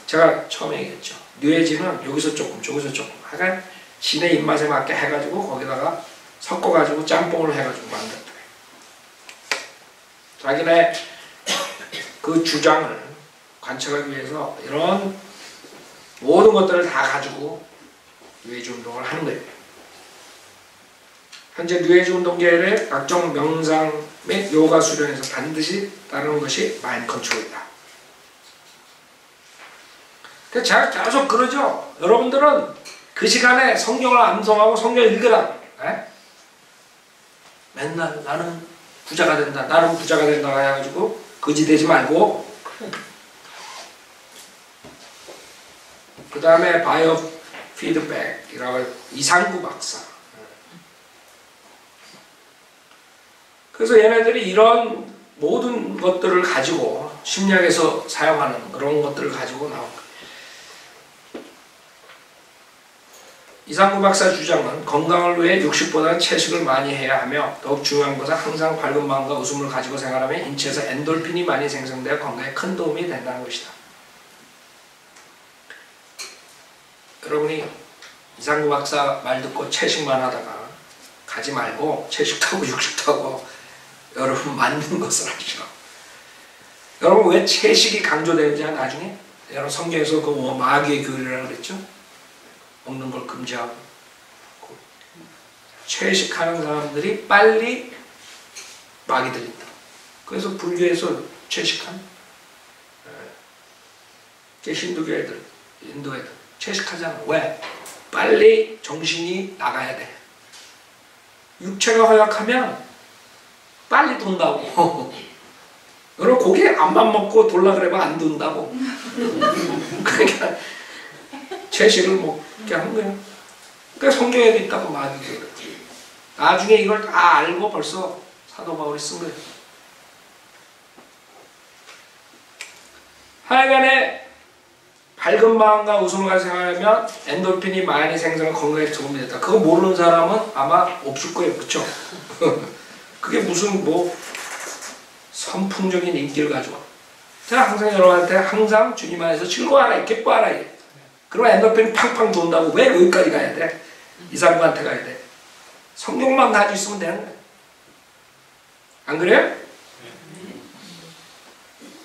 제가 처음에 얘기했죠. 뉴에이지는 여기서 조금 저기서 조금 하여간 신의 입맛에 맞게 해가지고 거기다가 섞어가지고 짬뽕을 해가지고 만들더래. 자기네 그 주장을 관철하기 위해서 이런 모든 것들을 다 가지고 뉴에이지 운동을 하는 거예요. 현재 뉴에이지 운동 계열의 각종 명상 및 요가 수련에서 반드시 따르는 것이 마인드 컨트롤이다. 그래서 제가 계속 그러죠. 여러분들은 그 시간에 성경을 암송하고 성경을 읽으라. 에? 맨날 나는 부자가 된다. 나는 부자가 된다 해가지고 거지 되지 말고 그 다음에 바이오 피드백이라고 이상구 박사. 그래서 얘네들이 이런 모든 것들을 가지고 심리학에서 사용하는 그런 것들을 가지고 나온 거예요. 이상구 박사 주장은 건강을 위해 육식보다는 채식을 많이 해야 하며 더욱 중요한 것은 항상 밝은 마음과 웃음을 가지고 생활하면 인체에서 엔돌핀이 많이 생성되어 건강에 큰 도움이 된다는 것이다. 여러분이 이상구 박사 말 듣고 채식만 하다가 가지 말고 채식도 하고 육식도 하고 여러분 맞는 것을 하시오. 여러분 왜 채식이 강조되는지 나중에 여러분 성경에서 그 마귀의 교리라고 그랬죠? 먹는 걸 금지하고 채식하는 사람들이 빨리 마귀 들린다. 그래서 불교에서 채식한 힌두교 애들, 인도 애들 채식하잖아. 왜? 빨리 정신이 나가야 돼. 육체가 허약하면 빨리 돈다고. 여러분 고기 앞만 먹고 돌라 그래봐 안 돈다고. 그러니까 채식을 먹게 하는 거예요. 그러니까 성경에도 있다고 마귀가. 나중에 이걸 다 알고 벌써 사도 바울이 쓴 거예요. 하여간에 밝은 마음과 웃음을 가지고 생각하면 엔돌핀이 많이 생성한 건강에 도움이 된다. 그거 모르는 사람은 아마 없을 거예요. 그렇죠? 그게 무슨 뭐 선풍적인 인기를 가지고. 제가 항상 여러분한테 항상 주님 안에서 즐거워하라, 기뻐하라. 그러면 엔돌핀이 팡팡 돈다고. 왜 여기까지 가야 돼? 이상구한테 가야 돼. 성경만 가지고 있으면 되는 거야. 안 그래요?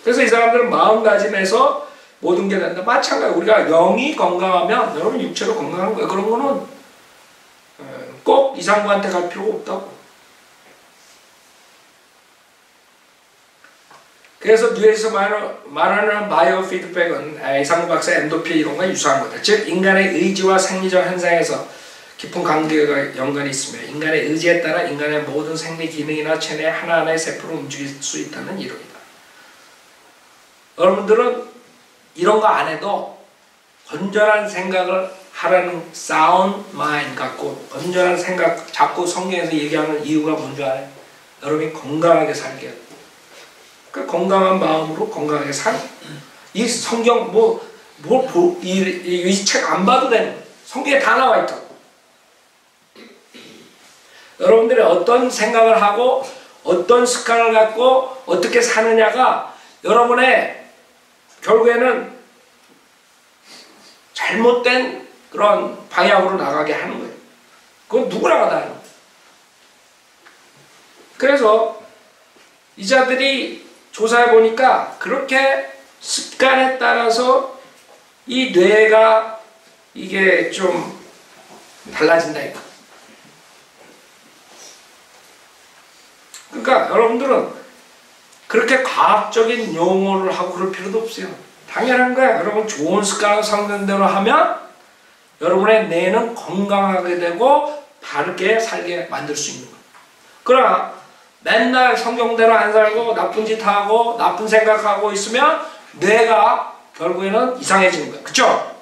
그래서 이 사람들은 마음가짐에서 모든 게 된다. 마찬가지로 우리가 영이 건강하면 여러분 육체로 건강한 거예요. 그런 거는 꼭 이상구한테 갈 필요가 없다고. 그래서 뇌에서 말하는 바이오 피드백은 이상구 박사의 엔도핀 이론과 유사한 거다. 즉 인간의 의지와 생리적 현상에서 깊은 관계가 연관이 있으며 인간의 의지에 따라 인간의 모든 생리 기능이나 체내 하나하나의 세포를 움직일 수 있다는 이론이다. 여러분들은 이런 거 안 해도 건전한 생각을 하라는 sound mind 갖고 건전한 생각 자꾸 성경에서 얘기하는 이유가 뭔지 알아요? 여러분이 건강하게 살게 하고 그 건강한 마음으로 건강하게 살. 이 성경 이 책 안 봐도 되는 성경에 다 나와 있다고. 여러분들이 어떤 생각을 하고 어떤 습관을 갖고 어떻게 사느냐가 여러분의 결국에는 잘못된 그런 방향으로 나가게 하는 거예요. 그건 누구나 다 하는 거예요. 그래서 이 자들이 조사해 보니까 그렇게 습관에 따라서 이 뇌가 이게 좀 달라진다 이거. 그러니까 여러분들은 그렇게 과학적인 용어를 하고 그럴 필요도 없어요. 당연한 거야. 여러분 좋은 습관을 성경대로 하면 여러분의 뇌는 건강하게 되고 바르게 살게 만들 수 있는 거예요. 그러나 맨날 성경대로 안 살고 나쁜 짓 하고 나쁜 생각하고 있으면 뇌가 결국에는 이상해지는 거야. 그쵸?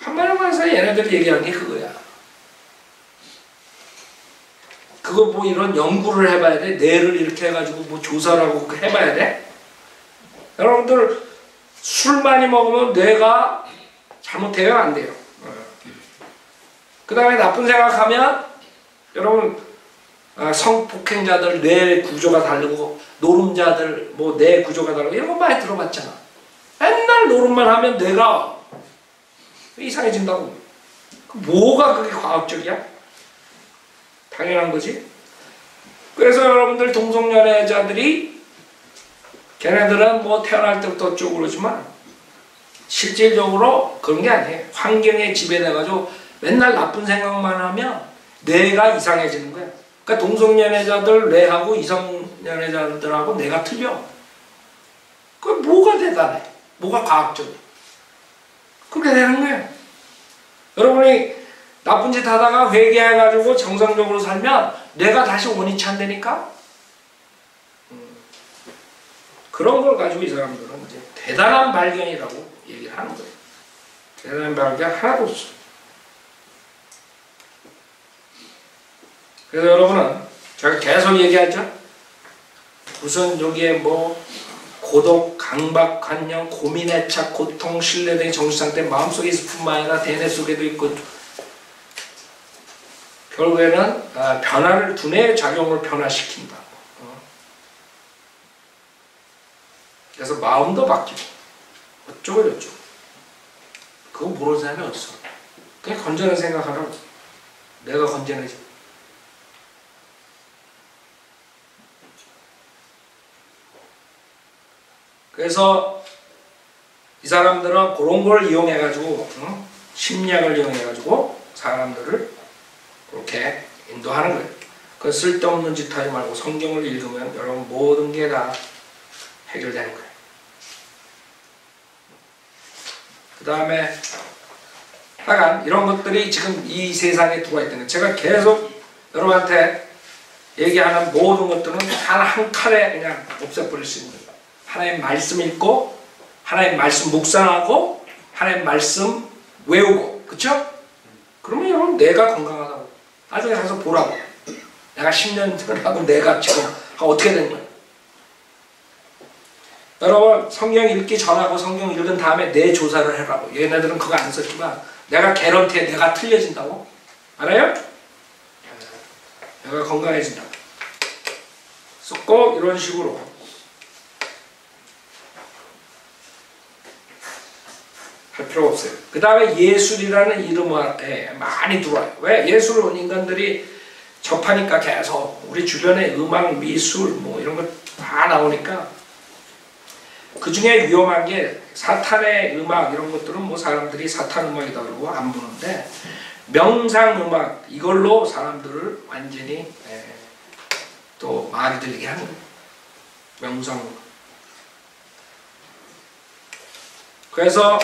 한마디로 해서 얘네들이 얘기하는 게 그거야. 그거 뭐 이런 연구를 해봐야 돼? 뇌를 이렇게 해가지고 뭐 조사를 하고 해봐야 돼? 여러분들 술 많이 먹으면 뇌가 잘못돼요? 안 돼요? 그 다음에 나쁜 생각하면 여러분 성폭행자들 뇌 구조가 다르고 노름자들 뭐 뇌 구조가 다르고 이런 거 많이 들어봤잖아. 맨날 노름만 하면 뇌가 이상해진다고. 뭐가 그게 과학적이야? 당연한 거지. 그래서 여러분들 동성연애자들이 걔네들은 뭐 태어날 때부터 어쩌고 그러지만 실질적으로 그런 게 아니에요. 환경에 지배돼가지고 맨날 나쁜 생각만 하면 뇌가 이상해지는 거야. 그러니까 동성연애자들 뇌하고 이성연애자들하고 뇌가 틀려. 그 뭐가 대단해? 뭐가 과학적이야? 그렇게 되는 거예요. 여러분이 나쁜 짓 하다가 회개해가지고 정상적으로 살면 뇌가 다시 원위치 안 되니까 그런 걸 가지고 이 사람들은 이제 대단한 발견이라고 얘기를 하는 거예요. 대단한 발견 하나도 없어. 그래서 여러분은 제가 계속 얘기하죠. 무슨 여기에 뭐 고독, 강박, 관념, 고민, 애착, 고통, 신뢰 등의 정신상태 마음속에 있을 뿐만 아니라 대뇌 속에도 있고 결국에는 변화를 두뇌의 작용을 변화시킨다. 그래서 마음도 바뀌고 어쩌고 저쩌고 그거 모르는 사람이 어딨어. 그냥 건전한 생각하라고. 내가 건전해져. 그래서 이 사람들은 그런 걸 이용해가지고 심리학을 이용해가지고 사람들을 그렇게 인도하는 거예요. 그 쓸데없는 짓 하지 말고 성경을 읽으면 여러분 모든 게 다 해결되는 거예요. 그 다음에 하여간 이런 것들이 지금 이 세상에 들어와 있다는 거예요. 제가 계속 여러분한테 얘기하는 모든 것들은 단 한 칼에 그냥 없애버릴 수 있는 거예요. 하나님 말씀 읽고 하나님 말씀 묵상하고 하나님 말씀 외우고 그쵸? 그러면 여러분 내가 건강하다고 나중에 가서 보라고. 내가 10년 전하고 내가 지금 어떻게 된 거야. 여러분 성경 읽기 전하고 성경 읽은 다음에 내 조사를 해라고. 얘네들은 그거 안 썼지만 내가 개런티에 내가 틀려진다고. 알아요? 내가 건강해진다고. 그래서 꼭 이런 식으로 할 필요가 없어요. 그 다음에 예술이라는 이름에 많이 들어와요. 왜? 예술은 인간들이 접하니까 계속 우리 주변에 음악, 미술 뭐 이런 거 다 나오니까 그 중에 위험한 게 사탄의 음악 이런 것들은 뭐 사람들이 사탄 음악이다 그러고 안 보는데 명상 음악 이걸로 사람들을 완전히 또 말이 들리게 하는 거예요. 명상 음악. 그래서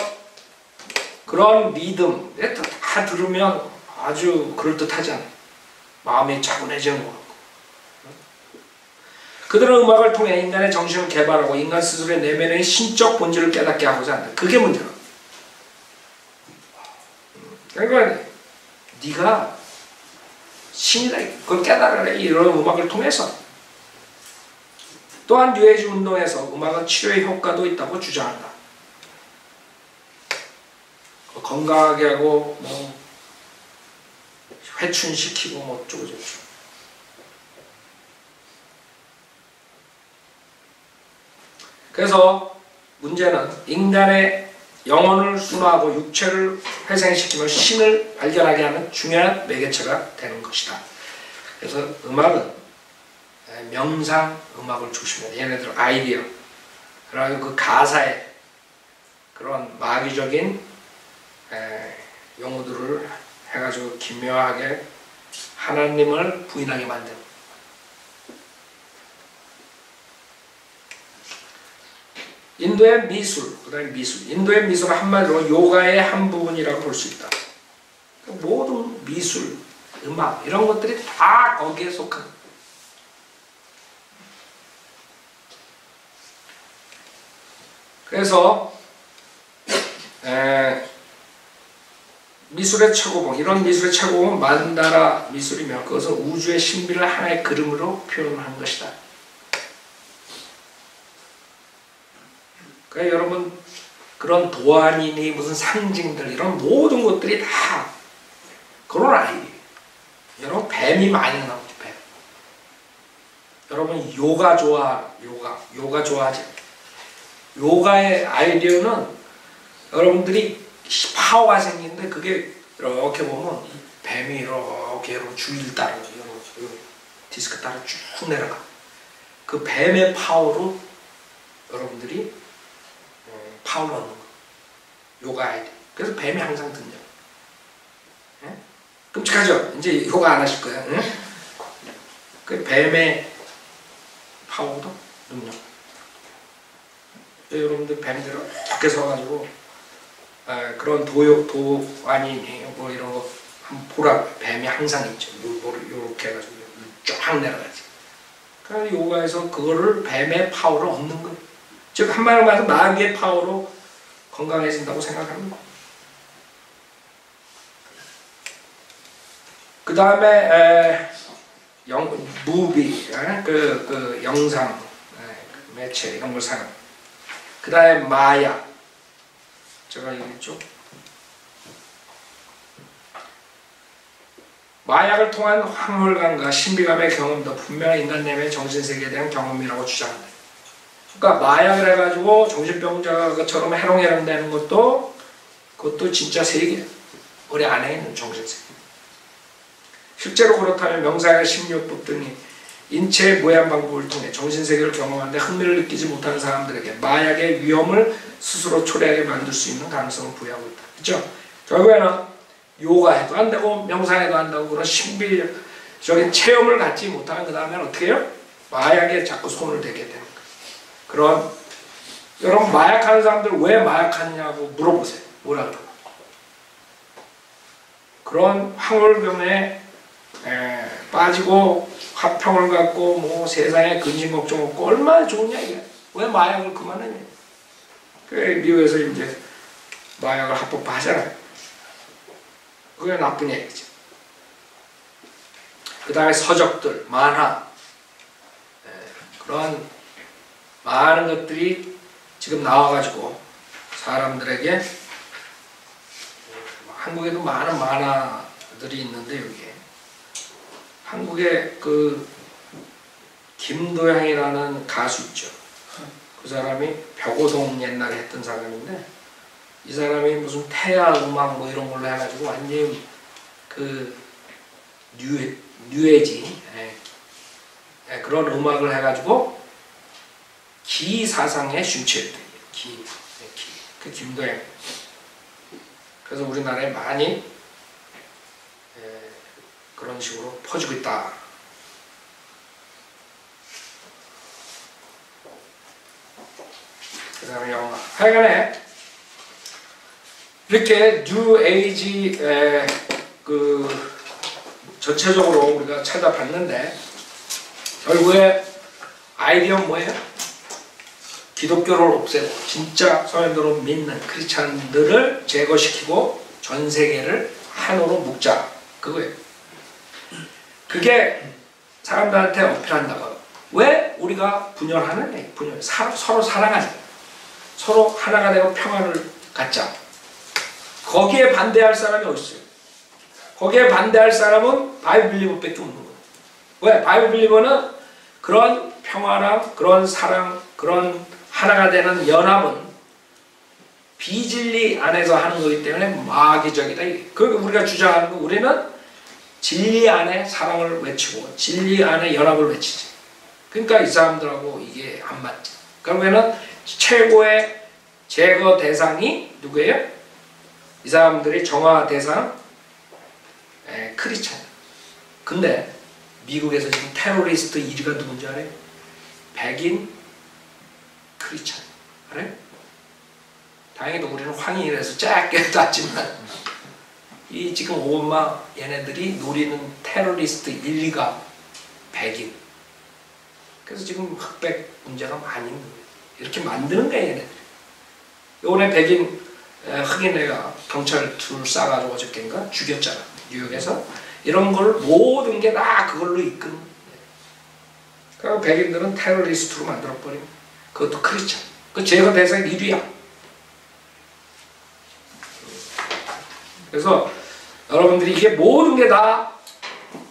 그런 리듬 다 들으면 아주 그럴듯하잖아요. 마음이 차분해지는 것 같고. 그들은 음악을 통해 인간의 정신을 개발하고 인간 스스로의 내면의 신적 본질을 깨닫게 하고자 한다. 그게 문제야. 그러니까 네가 신이다. 그걸 깨달아라. 이런 음악을 통해서. 또한 뉴에이지 운동에서 음악은 치료의 효과도 있다고 주장한다. 건강하게 하고 뭐 회춘시키고 뭐 어쩌고저쩌고. 그래서 문제는 인간의 영혼을 순화하고 육체를 회생시키며 신을 발견하게 하는 중요한 매개체가 되는 것이다. 그래서 음악은 명상 음악을 조심해야 돼. 얘네들 아이디어, 그리고 그 가사에 그런 마귀적인 용어들을 해가지고 기묘하게 하나님을 부인하게 만드는. 인도의 미술, 그 다음에 미술. 인도의 미술은 한마디로 요가의 한 부분이라고 볼 수 있다. 모든 미술, 음악 이런 것들이 다 거기에 속한. 그래서 미술의 최고봉, 이런 미술의 최고봉은 만다라 미술이며 그것은 우주의 신비를 하나의 그림으로 표현한 것이다. 그러니까 여러분 그런 도안이니 무슨 상징들 이런 모든 것들이 다 그런 아이디어. 여러분 뱀이 많이 나오죠. 뱀. 여러분 요가 요가 좋아하지? 요가의 아이디어는 여러분들이 파워가 생기는데 그게 이렇게 보면 뱀이 이렇게 줄을 따라 디스크 따라 쭉 내려가. 그 뱀의 파워로 여러분들이 파워를 얻는 거. 요가 아이디어. 그래서 뱀이 항상 등장. 예? 끔찍하죠? 이제 요가 안 하실 거예요. 응? 그 뱀의 파워도 능력. 여러분들 뱀들은 밖에 서가지고 그런 도안이 뭐 이런 거 한번 보라. 뱀이 항상 있죠. 요렇게 해가지고 쫙 내려가지. 그러니까 요가에서 그거를 뱀의 파워를 얻는 거예요. 즉 한마디로 말해서 마귀의 파워로 건강해진다고 생각합니다. 그 다음에 무비, 그 영상, 매체 이런 걸 사용. 그 다음에 마약. 제가 얘기했죠. 마약을 통한 황홀감과 신비감의 경험도 분명히 인간 내면의 정신세계에 대한 경험이라고 주장한다. 그러니까 마약을 해가지고 정신병자처럼 해롱해롱되는 그것도 진짜 세계. 우리 안에 있는 정신세계. 실제로 그렇다면 명상의 심리요법 등이 인체의 모양 방법을 통해 정신세계를 경험하는데 흥미를 느끼지 못하는 사람들에게 마약의 위험을 스스로 초래하게 만들 수 있는 가능성을 부여하고 있다. 그렇죠? 결국에는 요가해도 안 되고 명상해도 안 되고 그런 신비적인 체험을 갖지 못하면 그 다음에는 어떻게 해요? 마약에 자꾸 손을 대게 되는 거예요. 그런 여러분 마약하는 사람들 왜 마약하냐고 물어보세요. 뭐라 그러고. 그런 황홀병에 빠지고 화평을 갖고 뭐 세상에 근심 걱정 없고 얼마나 좋으냐 이게. 왜 마약을 그만하냐. 그래 미국에서 이제 마약을 합법화하잖아요. 그게 나쁜 얘기죠. 그 다음에 서적들, 만화 그런 많은 것들이 지금 나와가지고 사람들에게 한국에도 많은 만화들이 있는데 여기에 한국에 그 김도영이라는 가수 있죠. 그 사람이 벽오동 옛날에 했던 사람인데 이 사람이 무슨 태아 음악 뭐 이런 걸로 해가지고 완전히 그 뉴에지 그런 음악을 해가지고 기 사상에 심취했대. 그 김도영. 그래서 우리나라에 많이 그런 식으로 퍼지고 있다. 그 다음에 영화. 하여간에 이렇게 뉴 에이지 그 전체적으로 우리가 찾아봤는데 결국에 아이디어는 뭐예요? 기독교를 없애고 진짜 성현들을 믿는 크리스찬들을 제거시키고 전 세계를 하나로 묶자. 그거예요. 그게 사람들한테 어필한다고. 왜 우리가 분열하는? 분열. 서로 사랑하자. 서로 하나가 되고 평화를 갖자. 거기에 반대할 사람이 어디 있어요? 거기에 반대할 사람은 바이블 빌리버밖에 없는 거예요. 왜? 바이블 빌리버는 그런 평화랑 그런 사랑, 그런 하나가 되는 연합은 비진리 안에서 하는 거기 때문에 마귀적이다. 그러니까 우리가 주장하는 거, 우리는 진리 안에 사랑을 외치고 진리 안에 연합을 외치지. 그러니까 이 사람들하고 이게 안 맞지. 그러면은 최고의 제거 대상이 누구예요? 이 사람들이 정화 대상 크리스찬. 근데 미국에서 지금 테러리스트 1위가 누군지 알아요? 백인 크리스찬. 알아요? 다행히도 우리는 황인이라서 짧게 땄지만 이 지금 오바마 얘네들이 노리는 테러리스트 1, 2가 백인. 그래서 지금 흑백 문제가 많이 있는 거예요. 이렇게 만드는 거예요, 얘네들. 요번에 백인 흑인 애가 경찰 둘 쏴가지고 어저께인가 죽였잖아, 뉴욕에서. 이런 걸 모든 게 다 그걸로 이끄는. 그리고 백인들은 테러리스트로 만들어버리고, 그것도 크리스찬. 그 제거 대상 1위야. 그래서 여러분들이 이게 모든 게 다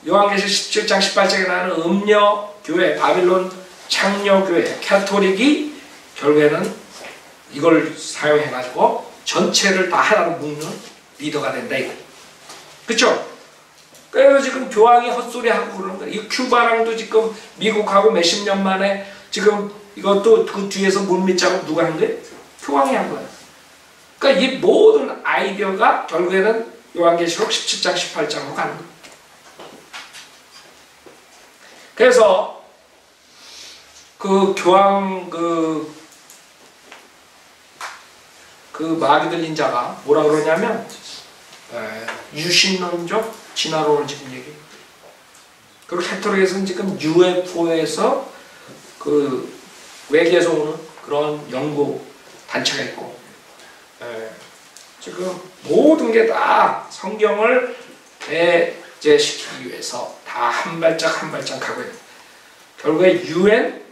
요한계시록 17장 18장에 나오는 음녀 교회, 바빌론 창녀 교회, 캐토릭이 결국에는 이걸 사용해가지고 전체를 다 하나로 묶는 리더가 된다 이거. 그렇죠? 그래서 지금 교황이 헛소리하고 그러는 거야. 이 큐바랑도 지금 미국하고 몇십 년 만에 지금 이것도 그 뒤에서 물밑작업 누가 한 거예요? 교황이 한 거야. 그러니까 이 모든 아이디어가 결국에는 요한계시록 17장 18장으로 가는 거예요. 그래서 그 교황 그 말이 들린 자가 뭐라 그러냐면 유신론적 진화론을 지금 얘기해요. 그리고 캐톨릭에서는 지금 UFO에서 그 외계에서 오는 그런 연구 단체가 있고, 지금 모든 게 다 성경을 배제시키기 위해서 다 한 발짝 한 발짝 가고 있는. 결국에 UN,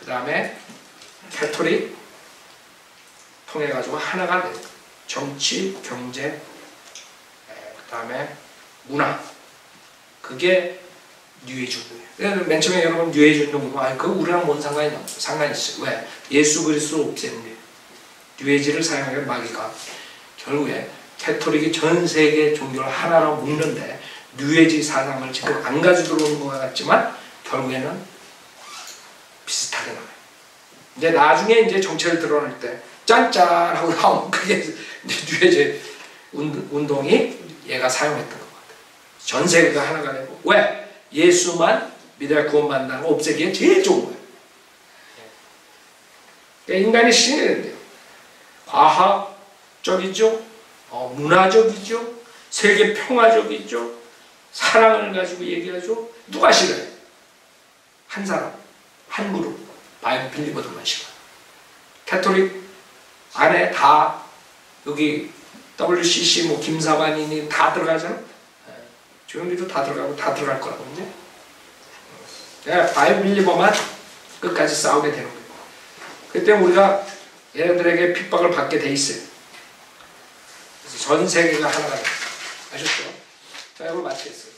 그 다음에 캐톨릭 통해 가지고 하나가 돼. 정치, 경제, 그 다음에 문화. 그게 뉴에이지 운동이에요. 맨 처음에 여러분 뉴에이지 운동 보면 그거 우리랑 뭔 상관이 있어요. 왜? 예수 그리스도를 없애는 게 뉴에이지를 사용하는 마귀가 결국에 캐톨릭이 전 세계 종교를 하나로 묶는데 뉴에이지 사상을 지금 안 가지고 들어오는 것 같지만 결국에는 비슷하게 나와요. 이제 나중에 이제 정체를 드러낼 때 짠짠 하고 나오면 그게 뉴에이지 운동이 얘가 사용했던 것 같아요. 전 세계가 하나가 되고. 왜? 예수만 믿어야 구원받는다는 거 없애기에 제일 좋은 거예요. 그러니까 인간이 신이 된대요. 과학적이죠, 문화적이죠, 세계 평화적이죠, 사랑을 가지고 얘기하죠. 누가 싫어요? 한 사람, 한 그룹, 바이블 빌리버들만 싫어요. 캐톨릭 안에 다 여기 WCC 뭐 김사반이니 다 들어가잖아. 조용리도 다 들어가고 다 들어갈 거라고 이제. 바이블 빌리버만 끝까지 싸우게 되는 거예요. 그때 우리가 얘네들에게 핍박을 받게 돼 있어요. 그래서 전 세계가 하나가 돼요. 아셨죠? 자, 이걸 마치겠어요.